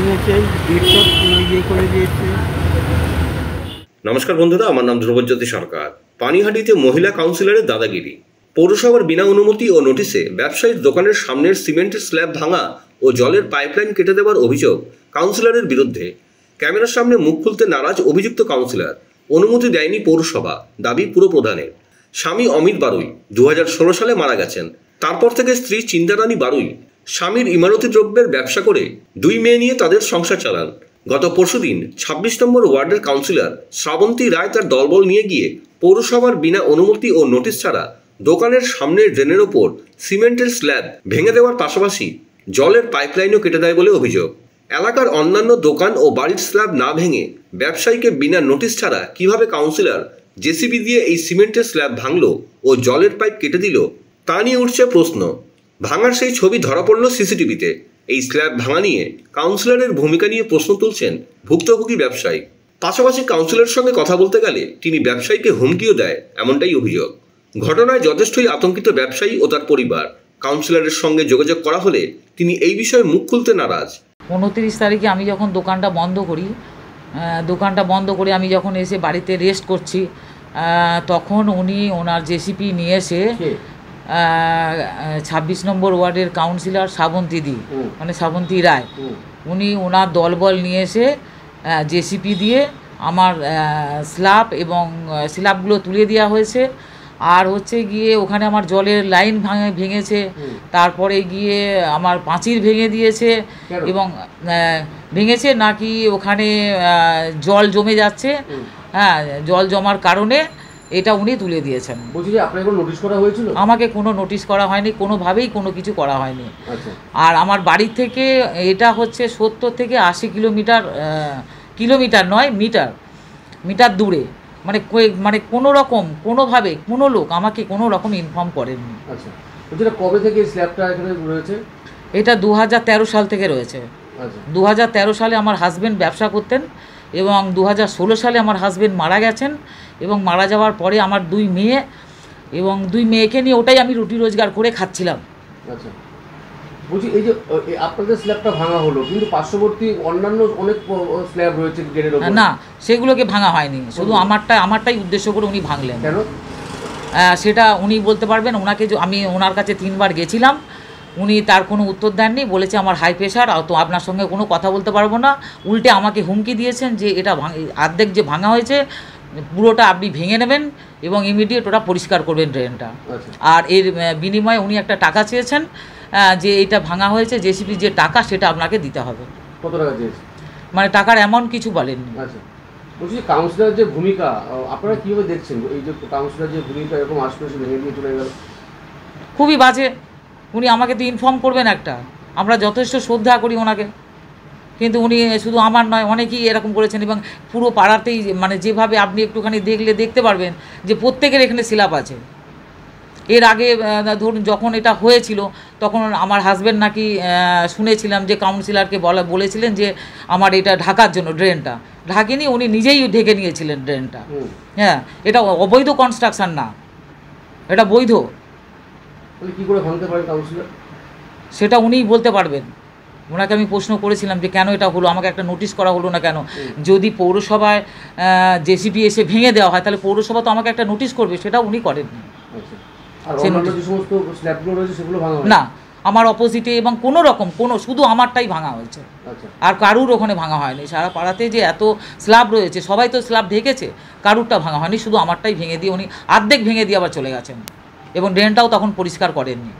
এনেছে গেট ইয়ে করে দিয়েছে। নমস্কার বন্ধুরা, আমার নাম ধ্রুবজ্যোতি সরকার। পানিহাটিতে মহিলা কাউন্সিলরের দাদাগিরি। পৌরসভার বিনা অনুমতি ও নোটিশে ব্যবসায়ীর দোকানের সামনের সিমেন্টের স্ল্যাব ভাঙা ও জলের পাইপলাইন কেটে দেওয়ার অভিযোগ কাউন্সিলরের বিরুদ্ধে। ক্যামেরার সামনে মুখ খুলতে নারাজ অভিযুক্ত কাউন্সিলর। অনুমতি দেয়নি পৌরসভা, দাবি পুরপ্রধানের। স্বামী অমিত বারুই 2016 সালে মারা গেছেন। তারপর থেকে স্ত্রী চিন্তারানী বারুই স্বামীর ইমারতি দ্রব্যের ব্যবসা করে 2 মেয়ে নিয়ে তাদের সংসার চালান। গত পরশুদিন 26 নম্বর ওয়ার্ডের কাউন্সিলর শ্রাবন্তী রায় তার দলবল নিয়ে গিয়ে পৌরসভার বিনা অনুমতি ও নোটিশ ছাড়া দোকানের সামনের ড্রেনের ওপর সিমেন্টের স্ল্যাব ভেঙে দেওয়ার পাশাপাশি জলের পাইপলাইনও কেটে দেয় বলে অভিযোগ। এলাকার অন্যান্য দোকান ও বাড়ির স্ল্যাব না ভেঙে ব্যবসায়ীকে বিনা নোটিশ ছাড়া কিভাবে কাউন্সিলর জেসিবি দিয়ে এই সিমেন্টের স্ল্যাব ভাঙল ও জলের পাইপ কেটে দিল তা নিয়ে উঠছে প্রশ্ন। ভাঙার সেই ছবি ধরা পড়ল সিসিটিভিতে। এই স্ল্যাব ভাঙা নিয়ে কাউন্সিলরের ভূমিকা নিয়ে প্রশ্ন তুলছেন ভুক্তভোগী ব্যবসায়ী। পাশাপাশি কাউন্সিলরের সঙ্গে কথা বলতে গেলে তিনি ব্যবসায়ীকে হুমকিও দেয়, এমনটাই অভিযোগ। ঘটনায় যথেষ্টই আতঙ্কিত ব্যবসায়ী ও তার পরিবার। কাউন্সিলরের সঙ্গে যোগাযোগ করা হলে তিনি এই বিষয়ে মুখ খুলতে নারাজ। 29 তারিখে আমি যখন দোকানটা বন্ধ করি আমি যখন এসে বাড়িতে রেস্ট করছি, তখন উনি ওনার জেসিপি নিয়ে এসে 26 নম্বর ওয়ার্ডের কাউন্সিলর শ্রাবন্তী মানে শ্রাবন্তী রায়, উনি ওনার দলবল নিয়ে এসে জেসিপি দিয়ে আমার স্ল্যাব এবং স্ল্যাবগুলো তুলে দেওয়া হয়েছে। আর হচ্ছে গিয়ে ওখানে আমার জলের লাইন ভেঙেছে, তারপরে গিয়ে আমার পাঁচিল ভেঙে দিয়েছে এবং ভেঙেছে নাকি ওখানে জল জমে যাচ্ছে, হ্যাঁ জল জমার কারণে এটা উনি তুলে দিয়েছেন। বলছি যে আপনাকে কোনো নোটিশ করা হয়েছিল? আমাকে কোনো নোটিশ করা হয়নি, কোনোভাবেই কোনো কিছু করা হয়নি। আচ্ছা। আর আমার বাড়ি থেকে এটা হচ্ছে 70 থেকে 80 কিলোমিটার নয় মিটার দূরে, মানে কোনো রকম কোনোভাবে কোনো লোক আমাকে কোনো রকম ইনফর্ম করেননি। আচ্ছা, এটা কবে থেকে স্ল্যাবটা এখানে রয়েছে? এটা 2013 সাল থেকে রয়েছে। আচ্ছা। 2013 সালে আমার হাজব্যান্ড ব্যবসা করতেন এবং 2016 সালে আমার হাজব্যান্ড মারা গেছেন এবং মারা যাওয়ার পরে আমার 2 মেয়ে এবং 2 মেয়েকে নিয়ে ওটাই আমি রুটি রোজগার করে খাচ্ছিলাম। আচ্ছা, বলছি এই যে আপনাদের স্ল্যাবটা ভাঙা হলো, কিন্তু পার্শ্ববর্তী অন্যান্য অনেক স্ল্যাব রয়েছে গেটের উপর। না, সেগুলোকে ভাঙা হয়নি, শুধু আমারটাই উদ্দেশ্য করে উনি ভাঙলেন। কেন সেটা উনি বলতে পারবেন। ওনাকে আমি ওনার কাছে 3 বার গেছিলাম, উনি তার কোনো উত্তর দেননি, বলেছে আমার হাই প্রেশার, তো আপনার সঙ্গে কোনো কথা বলতে পারবো না। উল্টে আমাকে হুমকি দিয়েছেন যে এটা অর্ধেক যে ভাঙা হয়েছে পুরোটা আপনি ভেঙে নেবেন এবং ইমিডিয়েট ওটা পরিষ্কার করবেন ড্রেনটা। আর এর বিনিময়ে উনি একটা টাকা চেয়েছেন, যে এটা ভাঙা হয়েছে জেসিপি যে টাকা সেটা আপনাকে দিতে হবে। কত টাকা চেয়েছে? মানে টাকার অ্যামাউন্ট কিছু বলেননি। আচ্ছা, বলছি কাউন্সিলর যে ভূমিকা আপনারা কীভাবে দেখছেন? এই যে কাউন্সিলর যে ভূমিকা এরকম আশপাশে ভেঙে দিয়ে চলে গেল, খুবই বাজে। উনি আমাকে তো ইনফর্ম করবেন একটা, আমরা যথেষ্ট শ্রদ্ধা করি ওনাকে, কিন্তু উনি শুধু আমার নয় অনেকেই এরকম করেছেন এবং পুরো পাড়াতেই, মানে যেভাবে আপনি একটুখানি দেখতে পারবেন যে প্রত্যেকের এখানে স্ল্যাব আছে। এর আগে ধরুন যখন এটা হয়েছিল তখন আমার হাজব্যান্ড নাকি শুনেছিলাম যে কাউন্সিলরকে বলেছিলেন যে আমার এটা ঢাকার জন্য, ড্রেনটা ঢাকেনি, উনি নিজেই ঢেকে নিয়েছিলেন ড্রেনটা। হ্যাঁ, এটা অবৈধ কনস্ট্রাকশন না, এটা বৈধ। কী করে ভাঙতে পারেন কাউন্সিলর? সেটা উনিই বলতে পারবেন। ওনাকে আমি প্রশ্ন করেছিলাম যে কেন এটা হলো, আমাকে একটা নোটিশ করা হলো না কেন? যদি পৌরসভায় জেসিবি এসে ভেঙে দেওয়া হয় তাহলে পৌরসভা তো আমাকে একটা নোটিশ করবে, সেটা উনি করেননি। না, আমার অপোজিটে এবং শুধু আমারটাই ভাঙা হয়েছে, আর কারুর ওখানে ভাঙা হয়নি। সারা পাড়াতে যে এত স্ল্যাব রয়েছে সবাই তো স্ল্যাব ঢেকেছে, কারুরটা ভাঙা হয়নি, শুধু আমারটাই ভেঙে দিয়ে উনি অর্ধেক ভেঙে দিয়ে আবার চলে গেছেন এবং ড্রেনটাও তখন পরিষ্কার করেননি।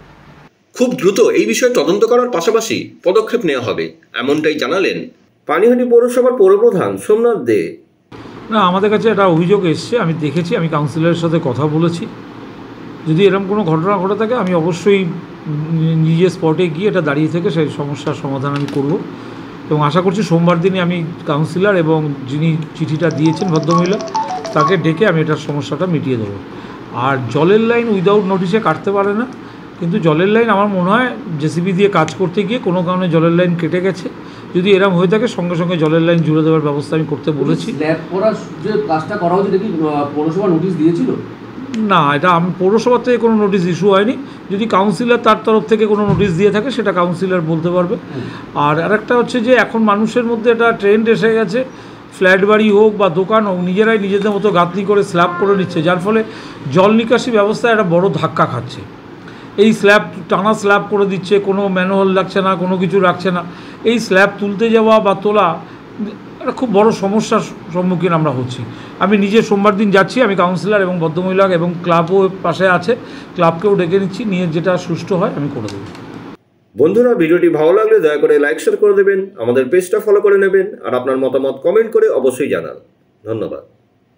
খুব দ্রুত এই বিষয়ে তদন্ত করার পাশাপাশি পদক্ষেপ নেওয়া হবে, এমনটাই জানালেন পানিহাটি পৌরসভার পৌরপ্রধান সোমনাথ দে। না, আমাদের কাছে একটা অভিযোগ এসছে, আমি দেখেছি, আমি কাউন্সিলরের সাথে কথা বলেছি। যদি এরকম কোনো ঘটনা ঘটে থাকে আমি অবশ্যই নিজে স্পটে গিয়ে এটা দাঁড়িয়ে থেকে সেই সমস্যার সমাধান আমি করব এবং আশা করছি সোমবার দিনে আমি কাউন্সিলর এবং যিনি চিঠিটা দিয়েছেন ভদ্রমহিলা তাকে ডেকে আমি এটার সমস্যাটা মিটিয়ে দেবো। আর জলের লাইন উইদাউট নোটিশে কাটতে পারে না, কিন্তু জলের লাইন আমার মনে হয় জেসিবি দিয়ে কাজ করতে গিয়ে কোনো কারণে জলের লাইন কেটে গেছে। যদি এরকম হয়ে থাকে সঙ্গে সঙ্গে জলের লাইন জুড়ে দেওয়ার ব্যবস্থা আমি করতে বলেছি। স্ল্যাব করার যে কাজটা করা হচ্ছে দেখি পৌরসভা নোটিশ দিয়েছিল? না, এটা আমি পৌরসভা থেকে কোনো নোটিশ ইস্যু হয়নি, যদি কাউন্সিলর তার তরফ থেকে কোনো নোটিশ দিয়ে থাকে সেটা কাউন্সিলর বলতে পারবে। আর আরেকটা হচ্ছে যে এখন মানুষের মধ্যে একটা ট্রেন্ড এসে গেছে, ফ্ল্যাট বাড়ি হোক বা দোকান হোক, নিজেরাই নিজেদের মতো গাঁথনি করে স্ল্যাব করে নিচ্ছে, যার ফলে জল নিকাশি ব্যবস্থায় একটা বড় ধাক্কা খাচ্ছে। এই স্ল্যাব টানা স্ল্যাব করে দিচ্ছে, কোনো ম্যানহোল রাখছে না, কোনো কিছু রাখছে না। এই স্ল্যাব তুলতে যাওয়া বা তোলা একটা খুব বড় সমস্যার সম্মুখীন আমরা হচ্ছি। আমি নিজে সোমবার দিন যাচ্ছি, আমি কাউন্সিলর এবং ভদ্রমহিলা এবং ক্লাবও পাশে আছে, ক্লাবকেও ডেকে নিচ্ছি, নিয়ে যেটা সুষ্ঠু হয় আমি করে দেবো। বন্ধুরা, ভিডিওটি ভালো লাগলে দয়া করে লাইক শেয়ার করে দেবেন, আমাদের পেজটা ফলো করে নেবেন, আর আপনার মতামত কমেন্ট করে অবশ্যই জানান। ধন্যবাদ।